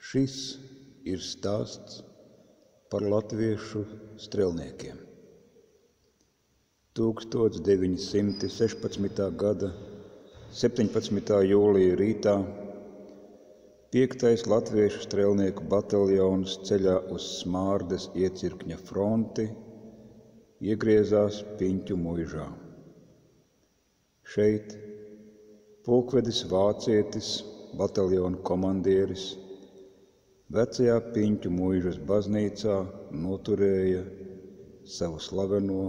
Šis ir stāsts par latviešu strelniekiem. 1916. gada 17. jūlija rītā 5. latviešu strelnieku bataljons ceļā uz Smārdes iecirkņa fronti iegriezās Piņķu muižā. Šeit pulkvedis vācietis, bataljona komandieris, vecajā Piņķu muižas baznīcā noturēja savu slaveno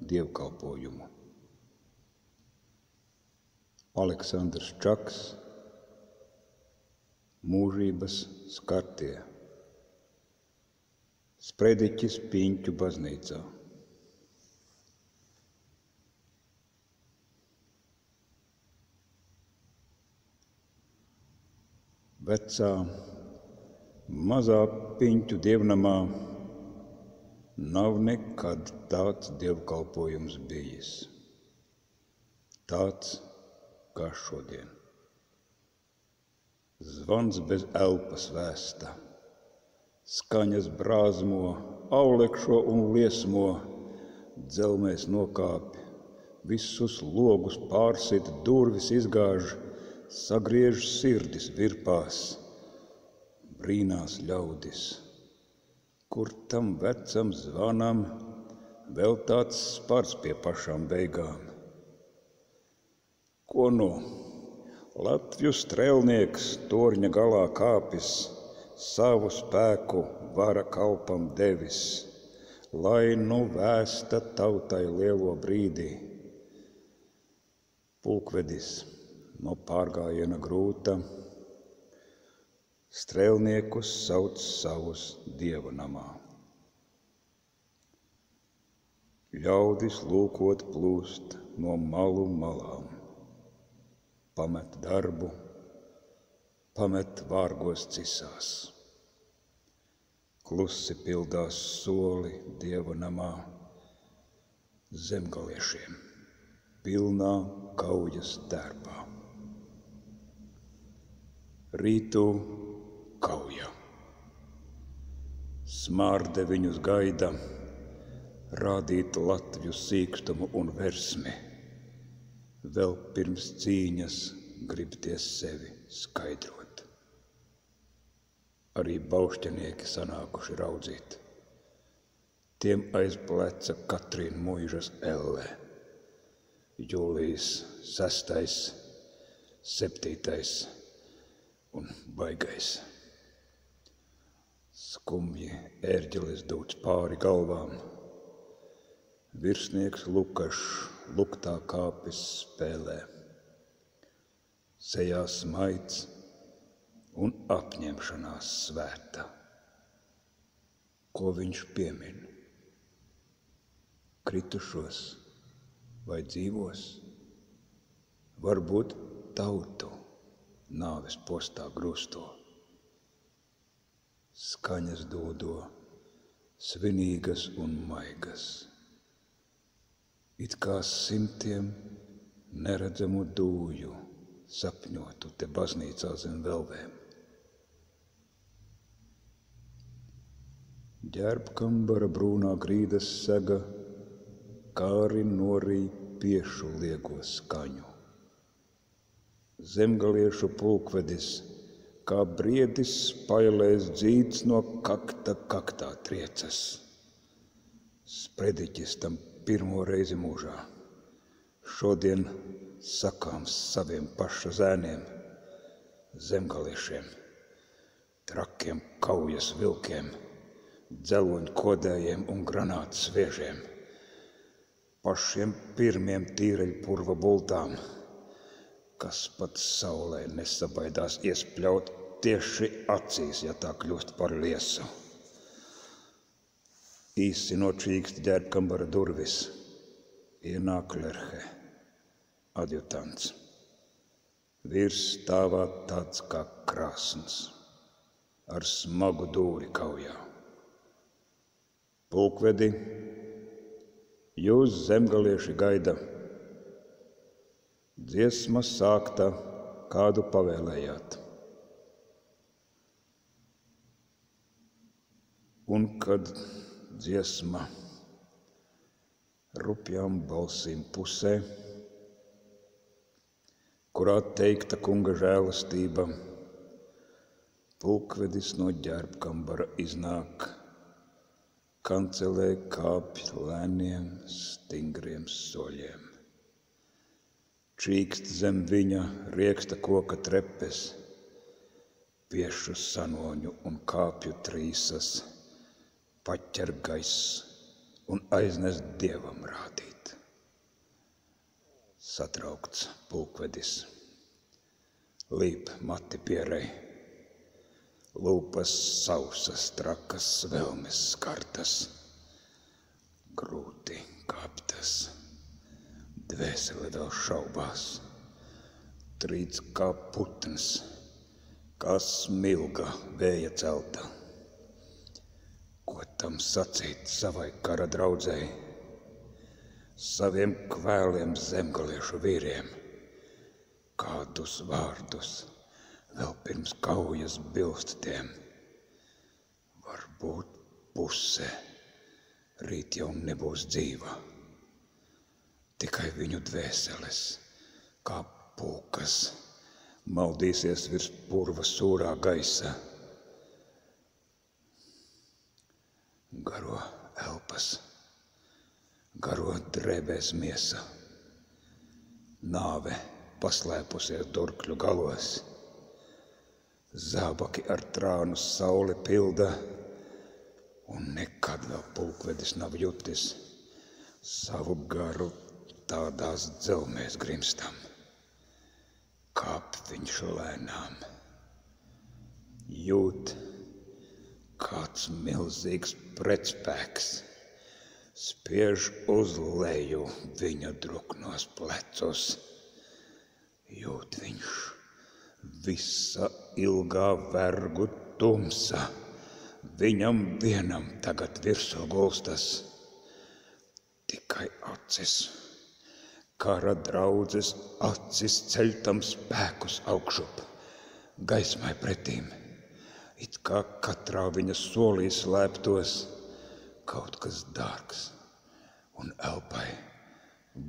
dievkalpojumu. Aleksandrs Čaks, mūžības skartie, sprediķis Piņķu baznīcā. Vecā, mazā Piņķu dievnamā nav nekad tāds dievkalpojums bijis. Tāds kā šodien. Zvans bez elpas vēsta, skaņas brāzmo, aulekšo un liesmo, dzelmēs nokāpj, visus logus pārsit, durvis izgāž, sagriež sirdis virpās, brīnās ļaudis. Kur tam vecam zvanam vēl tāds spars pie pašām beigām? Ko nu? Latvju strelnieks torņa galā kāpis, savu spēku vara kalpam devis, lai nu vēsta tautai lielo brīdi. Pulkvedis no pārgājiena grūta, strelniekus sauc savus dieva namā. Ļaudis lūkot plūst no malu malām, pamet darbu, pamet vārgos cisās. Klusi pildās soli dieva namā zemgaliešiem, pilnā kaujas tērpā. Rītū kauja. Smārde viņus gaida, rādīt latvju sīkstumu un versmi. Vēl pirms cīņas gribties sevi skaidrot. Arī baušķenieki sanākuši raudzīt. Tiem aiz pleca Katrīna muižas elle. Jūlijas 6., 7. un baigais. Skumji ērģelis dūts pāri galvām. Virsnieks Lukašs luktā kāpis spēlē. Sejā smaids un apņemšanās svēta. Ko viņš piemin? Kritušos vai dzīvos? Varbūt tautu nāves postā grūsto. Skaņas dūdo, svinīgas un maigas. It kā simtiem neredzamu dūju sapņotu te baznīcā zem velvēm. Ģērbkambara brūnā grīdas sega kāri norīj piešu liego skaņu. Zemgaliešu pulkvedis, kā briedis spailēs dzīts no kakta kaktā triecas. Sprediķis tam pirmo reizi mūžā, šodien sakāms saviem paša zēniem, zemgaliešiem, trakiem kaujas vilkiem, dzeloņu kodējiem un granātu sviežiem, pašiem pirmiem tīreļpurva bultām, kas pat saulē nesabaidās iespļaut tieši acīs, ja tā kļūst par liesu. Īsi nočīkst ģērbkambara durvis, ienāk Lerhe, adjutants. Vīrs stāvā tāds kā krāsns, ar smagu dūri kaujā. Pulkvedi, jūs zemgalieši gaida. Dziesma sākta, kādu pavēlējāt. Un kad dziesma rupjām balsīm pusē, kurā teikta kunga žēlastība, pulkvedis no ģērbkambara iznāk, kancelē kāpj lēniem, stingriem soļiem. Čīkst zem viņa rieksta koka trepes, piešu sanoņu un kāpju trīsas, paķer gaiss un aiznes dievam rādīt. Satraukts pulkvedis, līp mati pierei, lūpas sausas, trakas vēlmes skartas, grūti kāptas, dvēsele vēl šaubās, trīc kā putns, kā smilga vēja celta. Ko tam sacīt savai kara draudzei, saviem kvēliem zemgaliešu vīriem, kādus vārdus vēl pirms kaujas bilst tiem. Varbūt puse rīt jau nebūs dzīva, tikai viņu dvēseles, kā pūkas, maldīsies virs purva sūrā gaisa. Garo elpas, garo drēbēs miesa, nāve paslēpusies durkļu galos, zābaki ar trānu sauli pilda, un nekad vēl pulkvedis nav jutis savu garu tādās dzelmēs grimstam. Kāp viņš lēnām, jūt kāds milzīgs pretspēks, spiež uz leju viņa druknos plecus. Jūt viņš visa ilgā vergu tumsa, viņam vienam tagad virsū gulstas, tikai acis. Kara draudzes acis ceļ tam spēkus augšup, gaismai pretīm, it kā katrā viņa solī slēptos kaut kas dārgs un elpai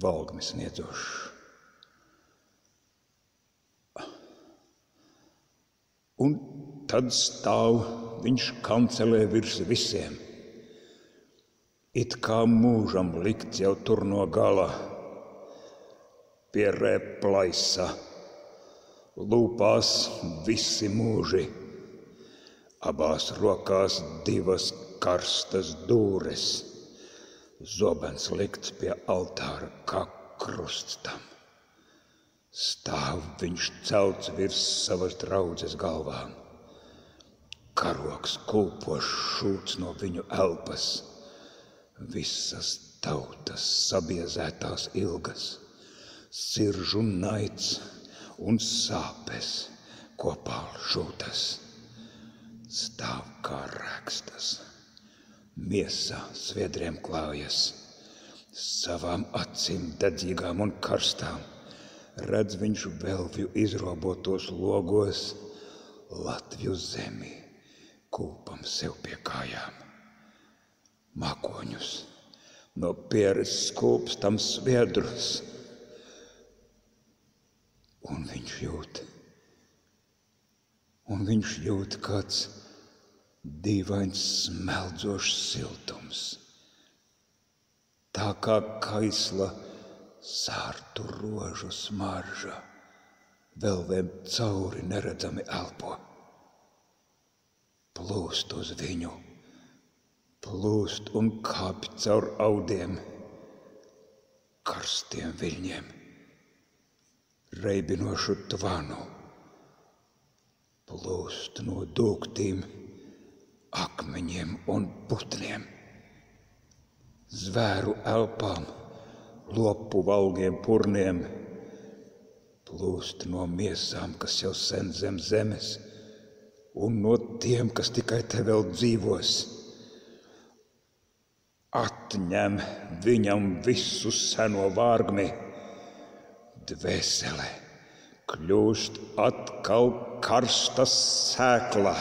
valgmi sniedzošs. Un tad stāv viņš kancelē virs visiem, it kā mūžam likts jau tur no gala. Pierē plaisa, lūpās visi mūži, abās rokās divas karstas dūres, zobens likts pie altāra kā krusts tam. Stāv viņš celts virs savas draudzes galvām, karogs kulpošs šūts no viņu elpas, visas tautas sabiezētās ilgas, siržu naids un sāpes kopā šūtas, stāv kā rēkstas, miesā sviedriem klājas, savām acīm dedzīgām un karstām, redz viņš velvju izrobotos logos, Latviju zemi kūpam sev pie kājām, mākoņus no pieres skūpstam sviedrus. Un viņš jūt kāds dīvains smeldzošs siltums, tā kā kaisla sārtu rožu smarža, velvēm cauri neredzami elpo. Plūst uz viņu, plūst un kāpj caur audiem, karstiem viļņiem, reibinošu tvanu, plūst no dūktīm, akmeņiem un putniem, zvēru elpām, lopu valgiem purniem, plūst no miesām, kas jau sen zem zemes, un no tiem, kas tikai te vēl dzīvos. Atņem viņam visu seno vārgmi, dvēsele kļūst atkal karsta sēkla.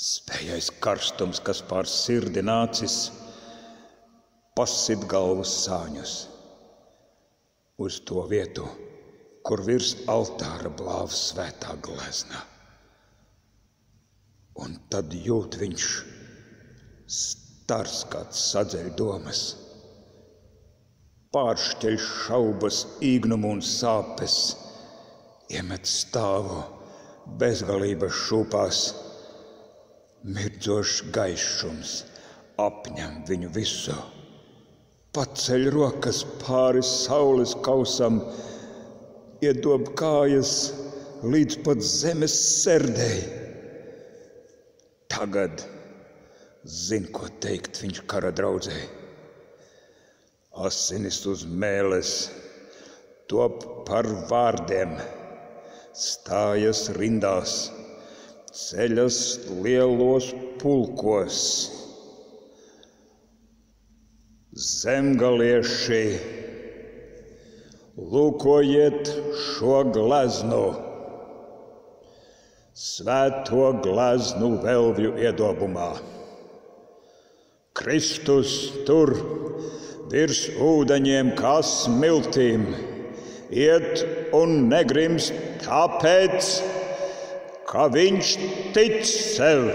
Spējais karstums, kas pār sirdi nācis, pasit galvas sāņus uz to vietu, kur virs altāra blāv svētā glezna. Un tad jūt viņš stars, kāds sadzeļ domas, pāršķeļ šaubas, īgnumu un sāpes, iemet stāvu bezgalības šūpās, mirdzošs gaišums apņem viņu visu, paceļ rokas pāri saules kausam, iedob kājas līdz pat zemes serdei. Tagad zin, ko teikt viņš kara draudzei. Asinis uz mēles top par vārdiem, stājas rindās, ceļas lielos pulkos. Zemgalieši, lūkojiet šo gleznu, svēto gleznu velvju iedobumā. Kristus tur virs ūdeņiem kā smiltīm iet un negrimst tāpēc, ka viņš tic sev,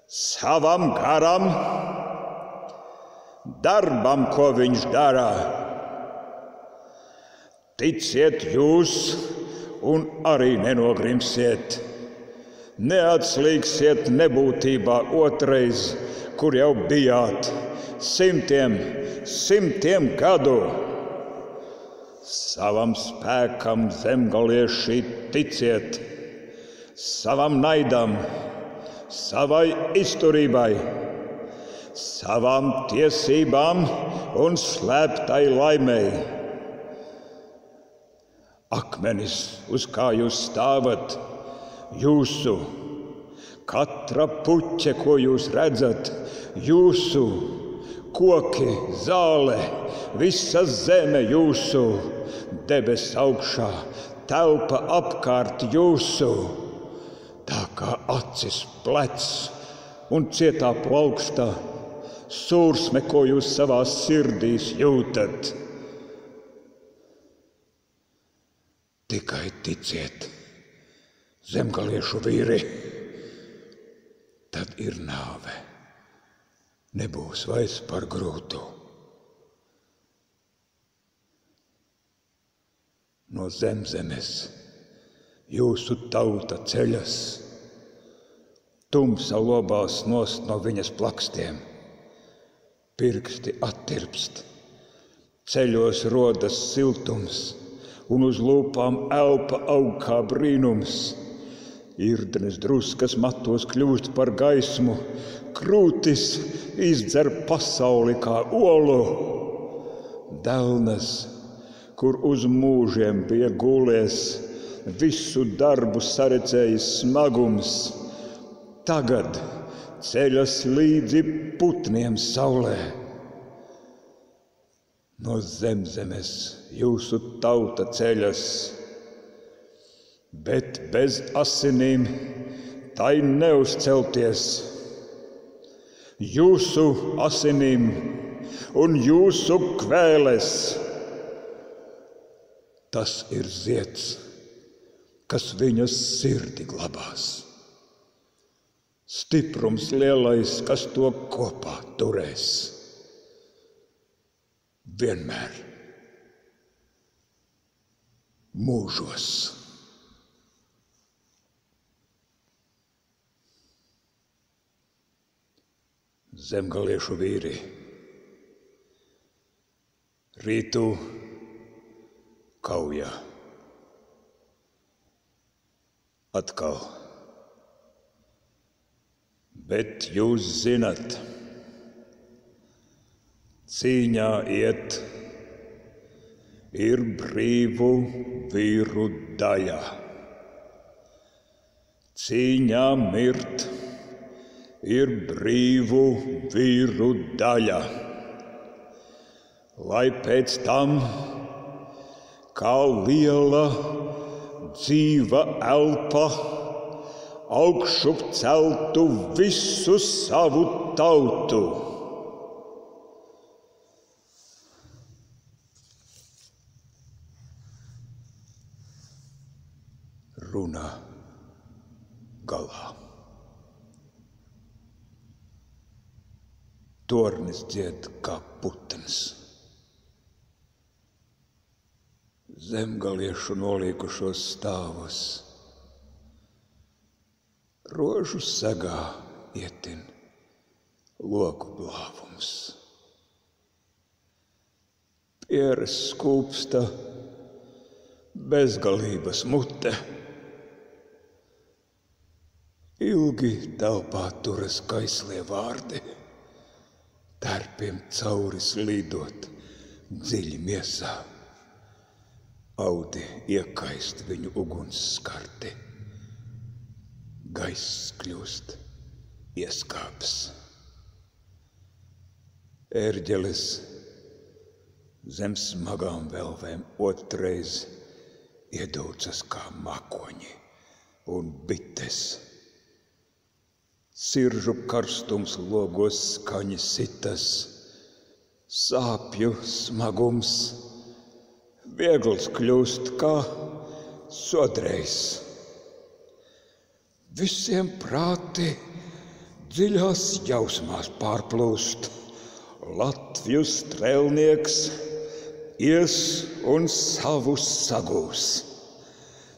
savam garam, darbam, ko viņš dara. Ticiet jūs un arī nenogrimsiet. Neatslīgsiet nebūtībā otrais, kur jau bijāt simtiem gadu. Savam spēkam zemgalieši ticiet, savam naidam, savai izturībai, savām tiesībām un slēptai laimei. Akmenis, uz kā jūs stāvat, jūsu, katra puķe, ko jūs redzat, jūsu, koki, zāle, visa zeme jūsu, debes augšā, telpa apkārt jūsu, tā kā acis plecs un cietā plaukstā, sūrsme, ko jūs savās sirdīs jūtat. Tikai ticiet, zemgaliešu vīri, tad ir nāve, nebūs vairs par grūtu. No zemzemes jūsu tauta ceļas, tumsa lobās nost no viņas plakstiem, pirksti attirpst, ceļos rodas siltums, un uz lūpām elpa aug kā brīnums. Irdnes druskas matos kļūst par gaismu, krūtis izdzer pasauli kā olu. Delnas, kur uz mūžiem bija gūlies, visu darbu saredzējis smagums, tagad ceļas līdzi putniem saulē. No zemzemes jūsu tauta ceļas, bet bez asinīm tai neuzcelties. Jūsu asinīm un jūsu kvēles, tas ir zieds, kas viņas sirdi glabās. Stiprums lielais, kas to kopā turēs. Vienmēr, mūžos. Zemgaliešu vīri, rītu kauja. Atkal. Bet jūs zinat, cīņā iet ir brīvu vīru daļa. Cīņā mirt ir brīvu vīru daļa. Lai pēc tam, kā liela dzīva elpa, augšup celtu visu savu tautu. Runa galā. Tornis dzied kā putns. Zemgaliešu nolīkušos stāvus. Rožu segā ietin loku blāvums. Pieres skūpsta bezgalības mute. Ilgi telpā turas kaislie vārdi, tērpiem cauri slīdot dziļi miesā. Audi iekaist viņu uguns skarti. Gaiss kļūst ieskāps. Ērģeles zem smagām velvēm otreiz iedūcas kā makoņi un bites. Siržu karstums logos skaņi sitas, sāpju smagums viegls kļūst kā sodreiz. Visiem prāti dziļās jausmās pārplūst. Latviju strēlnieks ies un savu sagūs.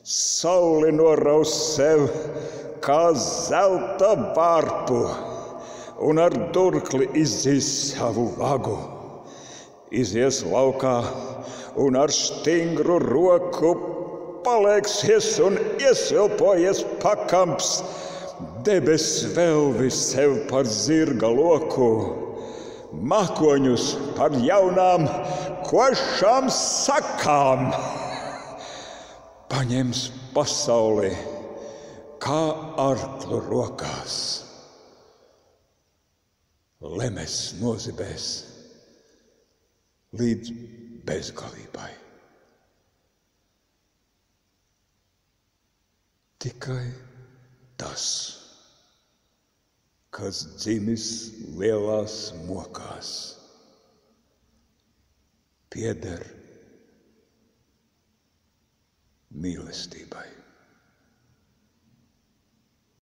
Sauli noraus sev kā zelta vārpu un ar durkli izzīs savu vagu. Izies laukā un ar stingru roku palēksies un iesilpojies pakamps. Debes velvi sev par zirga loku, makoņus par jaunām košām sakām. Paņems pasauli kā arklu rokās. Lemes nozibēs līdz bezgalībai. Tikai tas, kas dzimis lielās mokās, pieder mīlestībai.